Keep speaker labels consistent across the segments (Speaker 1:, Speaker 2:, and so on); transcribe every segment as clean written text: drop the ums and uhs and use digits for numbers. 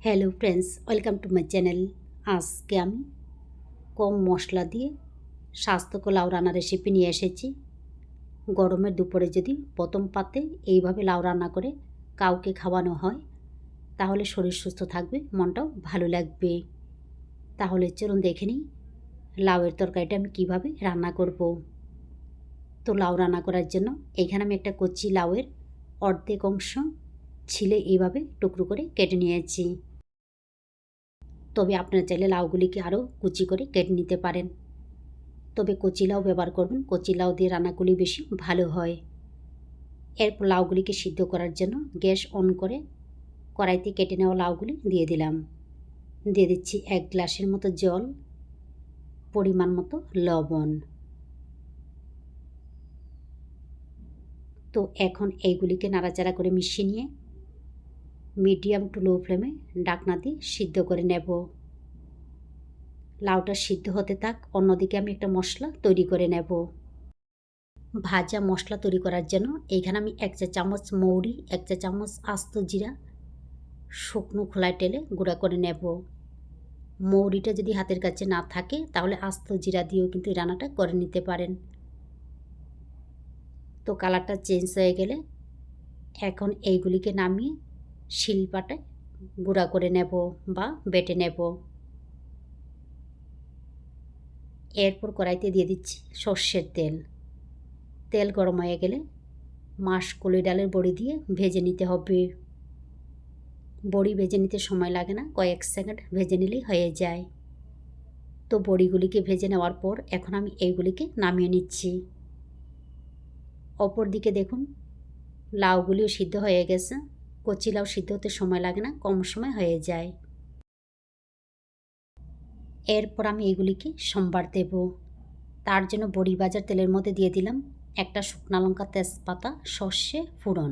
Speaker 1: Hello friends, welcome to my channel. আজকে আমি কম মশলা দিয়ে স্বাস্থ্যকর লাউ রান্নার রেসিপি নিয়ে এসেছি। গরমের দুপুরে যদি প্রথম পাতে এইভাবে লাউ রান্না করে কাউকে খাওয়ানো হয় তাহলে শরীর সুস্থ থাকবে, মনটাও ভালো লাগবে। তাহলে চলুন দেখে নিই লাউয়ের তরকারিটা আমি কিভাবে রান্না করব। তো লাউ রান্না করার জন্য এখানে আমি একটা কচি লাউয়ের অর্ধেক অংশ ছিলে এইভাবে টুকরো করে কেটে নিয়েছি। তবে আপনারা চাইলে লাউগুলিকে আরও কুচি করে কেটে নিতে পারেন, তবে কচি লাউ ব্যবহার করবেন। কচি লাউ দিয়ে রান্নাগুলি বেশি ভালো হয়। এরপর লাউগুলিকে সিদ্ধ করার জন্য গ্যাস অন করে কড়াইতে কেটে নেওয়া লাউগুলি দিয়ে দিলাম। দিয়ে দিচ্ছি 1 গ্লাসের মতো জল, পরিমাণ মতো লবণ। তো এখন এইগুলিকে নাড়াচাড়া করে মিশিয়ে নিয়ে মিডিয়াম টু লো ফ্লেমে ঢাকনা দিয়ে সিদ্ধ করে নেব। লাউটা সিদ্ধ হতে থাক, অন্যদিকে আমি একটা মশলা তৈরি করে নেব। ভাজা মশলা তৈরি করার জন্য এইখানে আমি 1 চা চামচ মৌরি, 1 চা চামচ আস্ত জিরা শুকনো খোলায় টেলে গুঁড়া করে নেব। মৌরিটা যদি হাতের কাছে না থাকে তাহলে আস্ত জিরা দিয়েও কিন্তু এই রান্নাটা করে নিতে পারেন। তো কালারটা চেঞ্জ হয়ে গেলে এখন এইগুলিকে নামিয়ে শিলপাটায় গুঁড়া করে নেব বা বেটে নেব। এরপর কড়াইতে দিয়ে দিচ্ছি সর্ষের তেল। তেল গরম হয়ে গেলে মাসকলাই ডালের বড়ি দিয়ে ভেজে নিতে হবে। বড়ি ভেজে নিতে সময় লাগে না, কয়েক সেকেন্ড ভেজে নিলেই হয়ে যায়। তো বড়িগুলিকে ভেজে নেওয়ার পর এখন আমি এইগুলিকে নামিয়ে নিচ্ছি। অপর দিকে দেখুন লাউগুলিও সিদ্ধ হয়ে গেছে। কচি লাউ সিদ্ধ হতে সময় লাগে না, কম সময় হয়ে যায়। এরপর আমি এইগুলিকে সম্বার দেব। তার জন্য বড়ি ভাজার তেলের মধ্যে দিয়ে দিলাম একটা শুকনো লঙ্কা, তেজপাতা, সর্ষে ফোড়ন।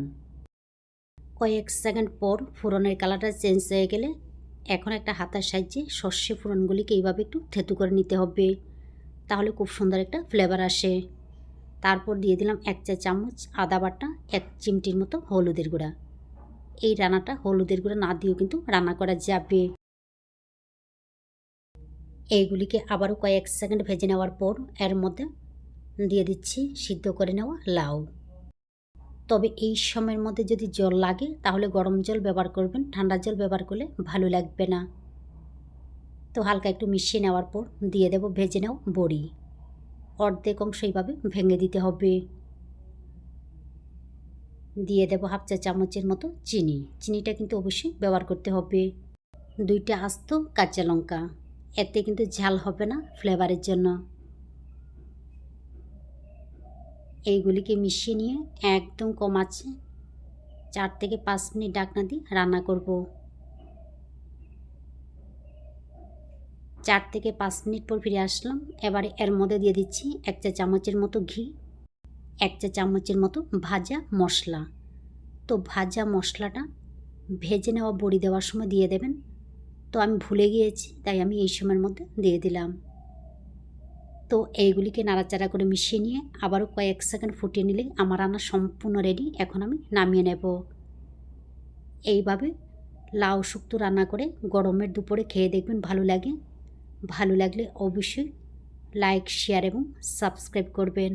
Speaker 1: কয়েক সেকেন্ড পর ফোড়নের কালারটা চেঞ্জ হয়ে গেলে এখন একটা হাতার সাহায্যে সর্ষে ফোড়নগুলিকে এইভাবে একটু থেতু করে নিতে হবে, তাহলে খুব সুন্দর একটা ফ্লেভার আসে। তারপর দিয়ে দিলাম 1 চা চামচ আদা বাটা, 1 চিমটির মতো হলুদের গুঁড়া। এই রান্নাটা হলুদের গুঁড়া না দিয়েও কিন্তু রান্না করা যাবে। এইগুলিকে আবারও কয়েক সেকেন্ড ভেজে নেওয়ার পর এর মধ্যে দিয়ে দিচ্ছি সিদ্ধ করে নেওয়া লাউ। তবে এই সময়ের মধ্যে যদি জল লাগে তাহলে গরম জল ব্যবহার করবেন, ঠান্ডা জল ব্যবহার করলে ভালো লাগবে না। তো হালকা একটু মিশিয়ে নেওয়ার পর দিয়ে দেব ভেজে নেওয়া বড়ি। অর্ধেক অংশ এইভাবে ভেঙে দিতে হবে। দিয়ে দেব 1/2 চা চামচের মতো চিনি। চিনিটা কিন্তু অবশ্যই ব্যবহার করতে হবে। 2টা আস্ত কাঁচা লঙ্কা, এতে কিন্তু ঝাল হবে না, ফ্লেভারের জন্য। এইগুলিকে মিশিয়ে নিয়ে একদম কম আঁচে 4 থেকে 5 মিনিট ঢাকনা দিয়ে রান্না করব। 4 থেকে 5 মিনিট পর ফিরে আসলাম। এবারে এর মধ্যে দিয়ে দিচ্ছি 1 চা চামচের মতো ঘি, 1 চা চামচের মতো ভাজা মশলা। তো ভাজা মশলাটা ভেজে নেওয়া বড়ি দেওয়ার সময় দিয়ে দেবেন। তো আমি ভুলে গিয়েছি, তাই আমি এই সময়ের মধ্যে দিয়ে দিলাম। তো এইগুলিকে নাড়াচাড়া করে মিশিয়ে নিয়ে আবারও কয়েক সেকেন্ড ফুটিয়ে নিলে আমার রান্না সম্পূর্ণ রেডি। এখন আমি নামিয়ে নেব। এইভাবে লাউ শুক্তো রান্না করে গরমের দুপুরে খেয়ে দেখবেন, ভালো লাগে। ভালো লাগলে অবশ্যই লাইক, শেয়ার এবং সাবস্ক্রাইব করবেন।